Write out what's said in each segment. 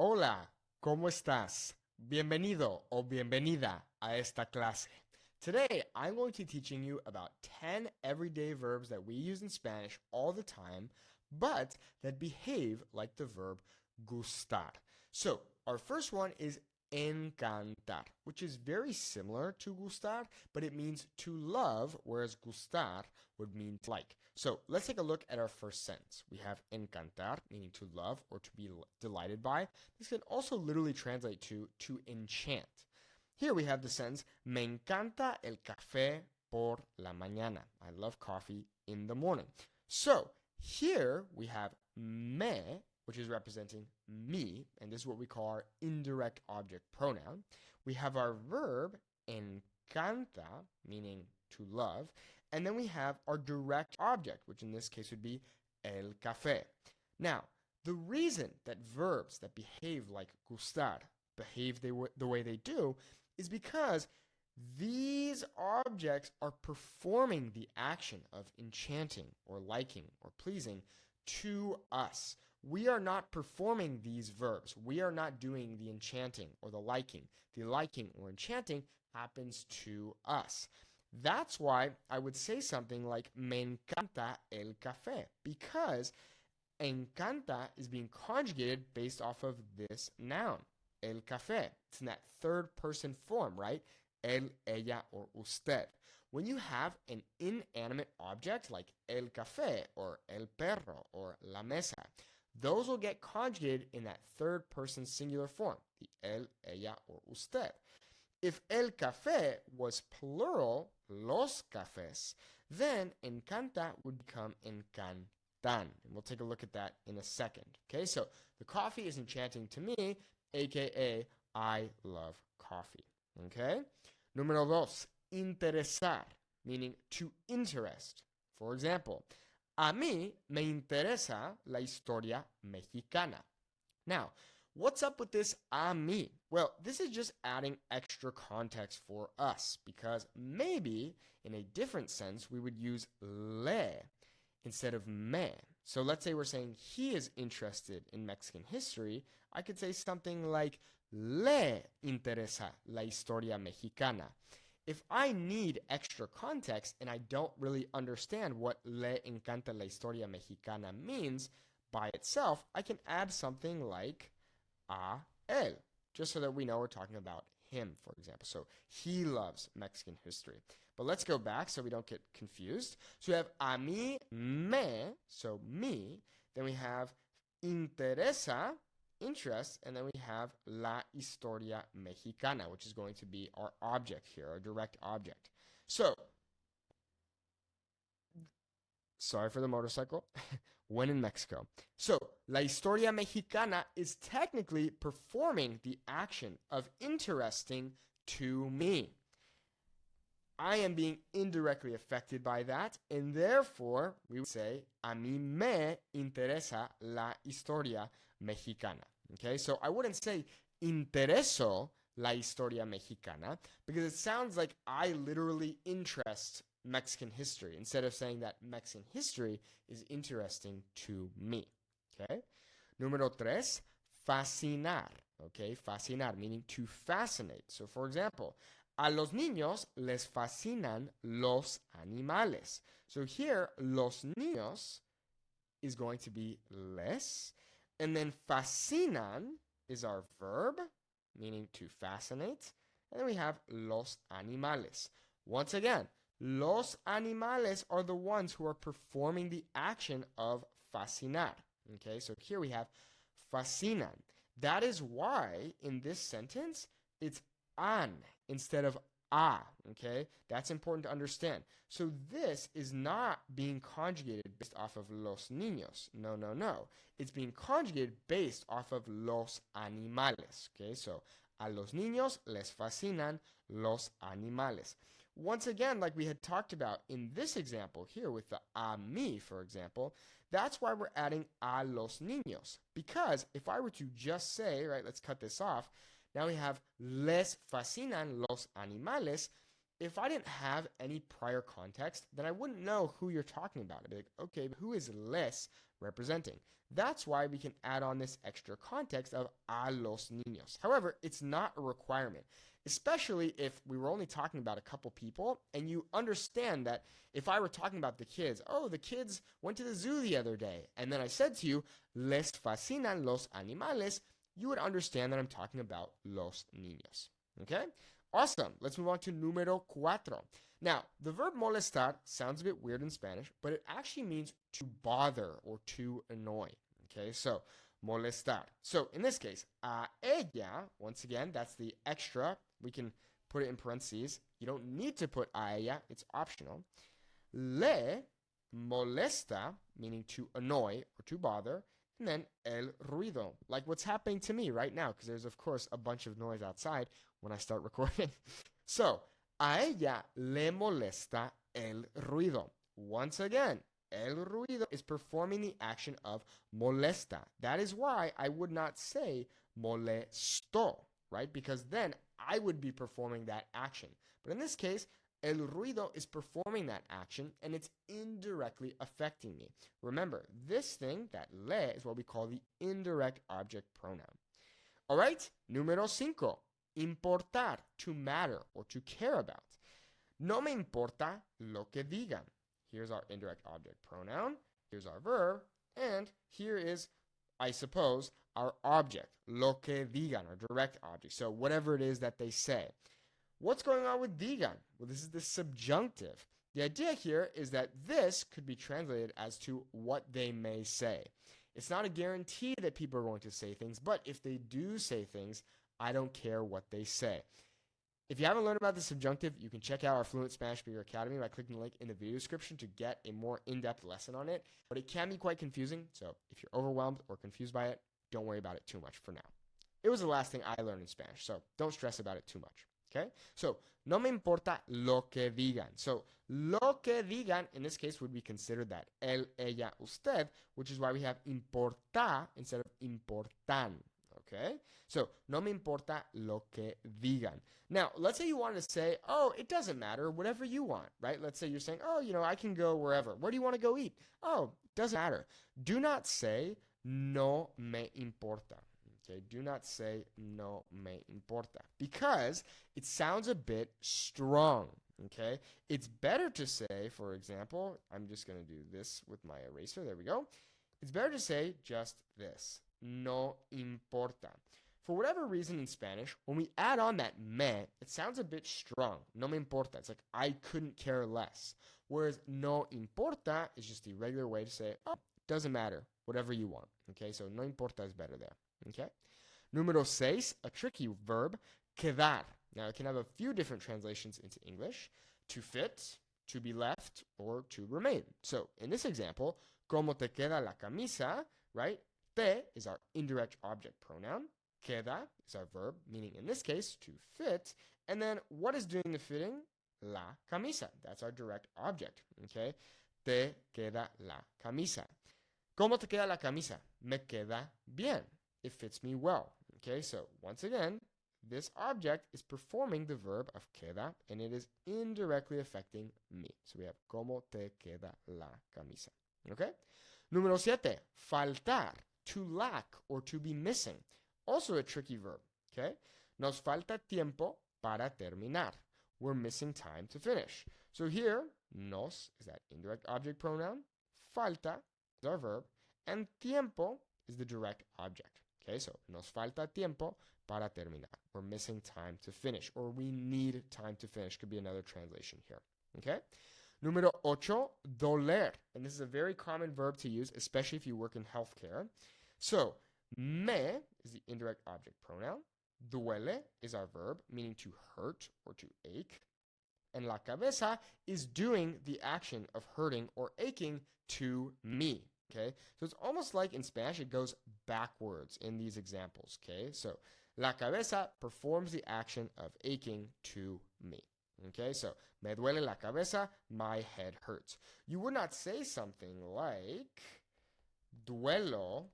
Hola, ¿cómo estás? Bienvenido o bienvenida a esta clase. Today, I'm going to be teaching you about 10 everyday verbs that we use in Spanish all the time, but that behave like the verb gustar. So, our first one is encantar, which is very similar to gustar, but it means to love, whereas gustar would mean to like. So let's take a look at our first sentence. We have encantar, meaning to love or to be delighted by. This can also literally translate to enchant. Here we have the sentence, me encanta el café por la mañana. I love coffee in the morning. So here we have me, which is representing me, and this is what we call our indirect object pronoun. We have our verb encanta, meaning to love, and then we have our direct object, which in this case would be el café. Now, the reason that verbs that behave like gustar behave the way they do is because these objects are performing the action of enchanting or liking or pleasing to us. We are not performing these verbs. We are not doing the enchanting or the liking. The liking or enchanting happens to us. That's why I would say something like me encanta el café, because encanta is being conjugated based off of this noun, el café. It's in that third person form, right? El, ella, or usted. When you have an inanimate object like el café or el perro or la mesa, those will get conjugated in that third person singular form, the el, ella, or usted. If el café was plural, los cafés, then encanta would become encantan. And we'll take a look at that in a second. Okay, so the coffee is enchanting to me, aka I love coffee. Okay? Número dos, interesar, meaning to interest. For example, a mí me interesa la historia mexicana. Now, what's up with this a mí? Well, this is just adding extra context for us because maybe in a different sense we would use le instead of me. So let's say we're saying he is interested in Mexican history. I could say something like le interesa la historia mexicana. If I need extra context and I don't really understand what le encanta la historia mexicana means by itself, I can add something like a él, just so that we know we're talking about him, for example. So he loves Mexican history. But let's go back so we don't get confused. So we have a mí me, so me. Then we have interesa, interest, and then we have la historia mexicana, which is going to be our object here, our direct object. So, sorry for the motorcycle, when in Mexico. So, la historia mexicana is technically performing the action of interesting to me. I am being indirectly affected by that, and therefore we would say, a mí me interesa la historia mexicana. Okay, so I wouldn't say intereso la historia mexicana because it sounds like I literally interest Mexican history instead of saying that Mexican history is interesting to me. Okay, número tres, fascinar. Okay, fascinar meaning to fascinate. So for example, a los niños les fascinan los animales. So here, los niños is going to be les. And then fascinan is our verb, meaning to fascinate. And then we have los animales. Once again, los animales are the ones who are performing the action of fascinar. Okay, so here we have fascinan. That is why in this sentence, it's an instead of a, okay? That's important to understand. So this is not being conjugated based off of los niños. No, no, no. It's being conjugated based off of los animales, okay? So, a los niños les fascinan los animales. Once again, like we had talked about in this example here with the a mí, for example, that's why we're adding a los niños. Because if I were to just say, right, let's cut this off, now we have les fascinan los animales. if I didn't have any prior context, then I wouldn't know who you're talking about. I'd be like, okay, but who is les representing? That's why we can add on this extra context of a los niños. However, it's not a requirement, especially if we were only talking about a couple people and you understand that if I were talking about the kids, oh, the kids went to the zoo the other day, and then I said to you, les fascinan los animales, you would understand that I'm talking about los niños. Okay? Awesome. Let's move on to número cuatro. Now, the verb molestar sounds a bit weird in Spanish, but it actually means to bother or to annoy. Okay, so molestar. So in this case, a ella, once again, that's the extra. We can put it in parentheses. You don't need to put a ella, it's optional. Le molesta, meaning to annoy or to bother. And then el ruido, like what's happening to me right now, because there's, of course, a bunch of noise outside when I start recording. So, a ella le molesta el ruido. Once again, el ruido is performing the action of molesta. That is why I would not say molesto, right? Because then I would be performing that action. But in this case, el ruido is performing that action and it's indirectly affecting me. Remember, this thing, that le, is what we call the indirect object pronoun. All right, número 5. Importar, to matter or to care about. No me importa lo que digan. Here's our indirect object pronoun. Here's our verb. And here is, I suppose, our object, lo que digan, our direct object. So whatever it is that they say. What's going on with digan? Well, this is the subjunctive. The idea here is that this could be translated as to what they may say. It's not a guarantee that people are going to say things, but if they do say things, I don't care what they say. If you haven't learned about the subjunctive, you can check out our Fluent Spanish Speaker Academy by clicking the link in the video description to get a more in-depth lesson on it. But it can be quite confusing, so if you're overwhelmed or confused by it, don't worry about it too much for now. It was the last thing I learned in Spanish, so don't stress about it too much. Okay? So, no me importa lo que digan. So, lo que digan, in this case, would be considered that él, ella, usted, which is why we have importa instead of importan. Okay? So, no me importa lo que digan. Now, let's say you wanted to say, oh, it doesn't matter, whatever you want, right? Let's say you're saying, oh, I can go wherever. Where do you want to go eat? Oh, doesn't matter. Do not say, no me importa. Okay, do not say no me importa because it sounds a bit strong. Okay, it's better to say, for example, I'm just going to do this with my eraser. There we go. It's better to say just this, no importa. For whatever reason in Spanish, when we add on that me, it sounds a bit strong. No me importa. It's like I couldn't care less. Whereas no importa is just the regular way to say, oh, doesn't matter, whatever you want. Okay, so no importa is better there. Okay. Número 6, a tricky verb, quedar. Now, it can have a few different translations into English. To fit, to be left, or to remain. So, in this example, como te queda la camisa, right? Te is our indirect object pronoun. Queda is our verb, meaning in this case, to fit. And then, what is doing the fitting? La camisa. That's our direct object. Okay? Te queda la camisa. Como te queda la camisa? Me queda bien. It fits me well. Okay, so once again, this object is performing the verb of queda, and it is indirectly affecting me. So we have como te queda la camisa. Okay? Número 7, faltar, to lack or to be missing. Also a tricky verb. Okay? Nos falta tiempo para terminar. We're missing time to finish. So here, nos is that indirect object pronoun, falta is our verb, and tiempo is the direct object. Okay, so nos falta tiempo para terminar. We're missing time to finish, or we need time to finish. Could be another translation here. Okay? Número 8, doler. And this is a very common verb to use, especially if you work in healthcare. So, me is the indirect object pronoun. Duele is our verb, meaning to hurt or to ache. And la cabeza is doing the action of hurting or aching to me. Okay, so it's almost like in Spanish it goes backwards in these examples. Okay, so la cabeza performs the action of aching to me. Okay, so me duele la cabeza, my head hurts. You would not say something like duelo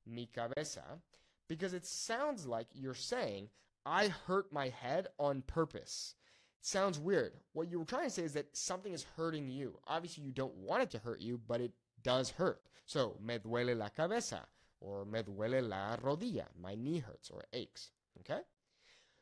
mi cabeza because it sounds like you're saying I hurt my head on purpose. sounds weird. What you were trying to say is that something is hurting you. Obviously, you don't want it to hurt you, but it does hurt. So, me duele la cabeza, or me duele la rodilla. My knee hurts or aches. Okay?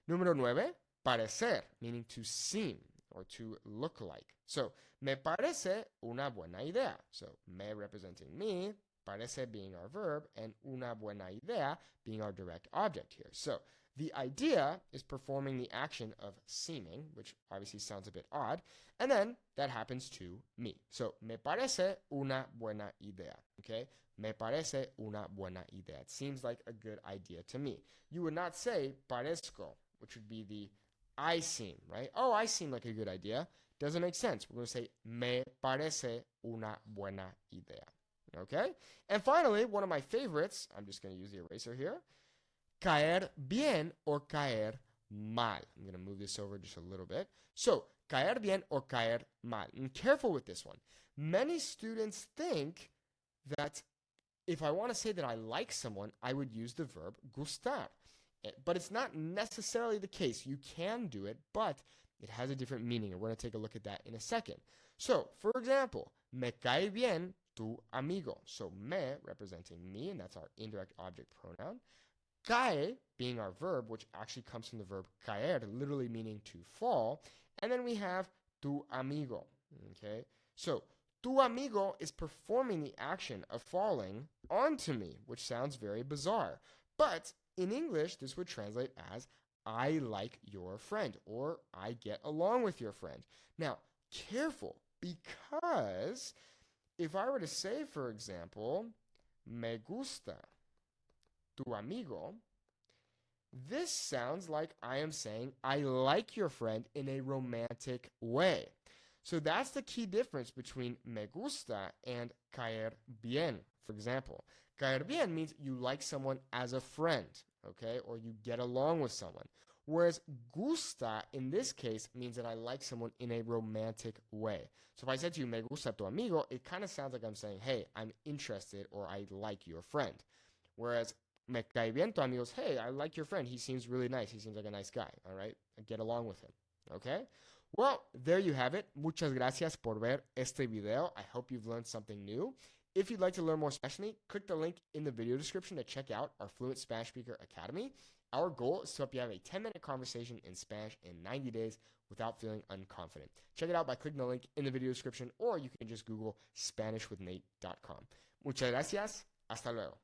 Número 9, parecer, meaning to seem or to look like. So, me parece una buena idea. So, me representing me, parece being our verb, and una buena idea being our direct object here. So, the idea is performing the action of seeming, which obviously sounds a bit odd, and then that happens to me. So, me parece una buena idea, okay? Me parece una buena idea. It seems like a good idea to me. You would not say parezco, which would be the I seem, right? Oh, I seem like a good idea. Doesn't make sense. We're going to say me parece una buena idea, okay? And finally, one of my favorites, I'm just going to use the eraser here, caer bien or caer mal. I'm going to move this over just a little bit. So, caer bien or caer mal. And careful with this one. Many students think that if I want to say that I like someone, I would use the verb gustar. But it's not necessarily the case. You can do it, but it has a different meaning, and we're going to take a look at that in a second. So, for example, me cae bien tu amigo. So, me representing me, and that's our indirect object pronoun. Cae being our verb, which actually comes from the verb caer, literally meaning to fall. And then we have tu amigo. Okay? So, tu amigo is performing the action of falling onto me, which sounds very bizarre. But in English, this would translate as I like your friend, or I get along with your friend. Now, careful, because if I were to say, for example, me gusta tu amigo, this sounds like I am saying I like your friend in a romantic way. So that's the key difference between me gusta and caer bien, for example. Caer bien means you like someone as a friend, okay, or you get along with someone. Whereas gusta, in this case, means that I like someone in a romantic way. So if I said to you, me gusta tu amigo, it kind of sounds like I'm saying, hey, I'm interested or I like your friend. Whereas me cae bien tu amigo is, hey, I like your friend. He seems really nice. He seems like a nice guy, all right? I get along with him, okay? Well, there you have it. Muchas gracias por ver este video. I hope you've learned something new. If you'd like to learn more Spanish, click the link in the video description to check out our Fluent Spanish Speaker Academy. Our goal is to help you have a 10-minute conversation in Spanish in 90 days without feeling unconfident. Check it out by clicking the link in the video description, or you can just Google SpanishWithNate.com. Muchas gracias. Hasta luego.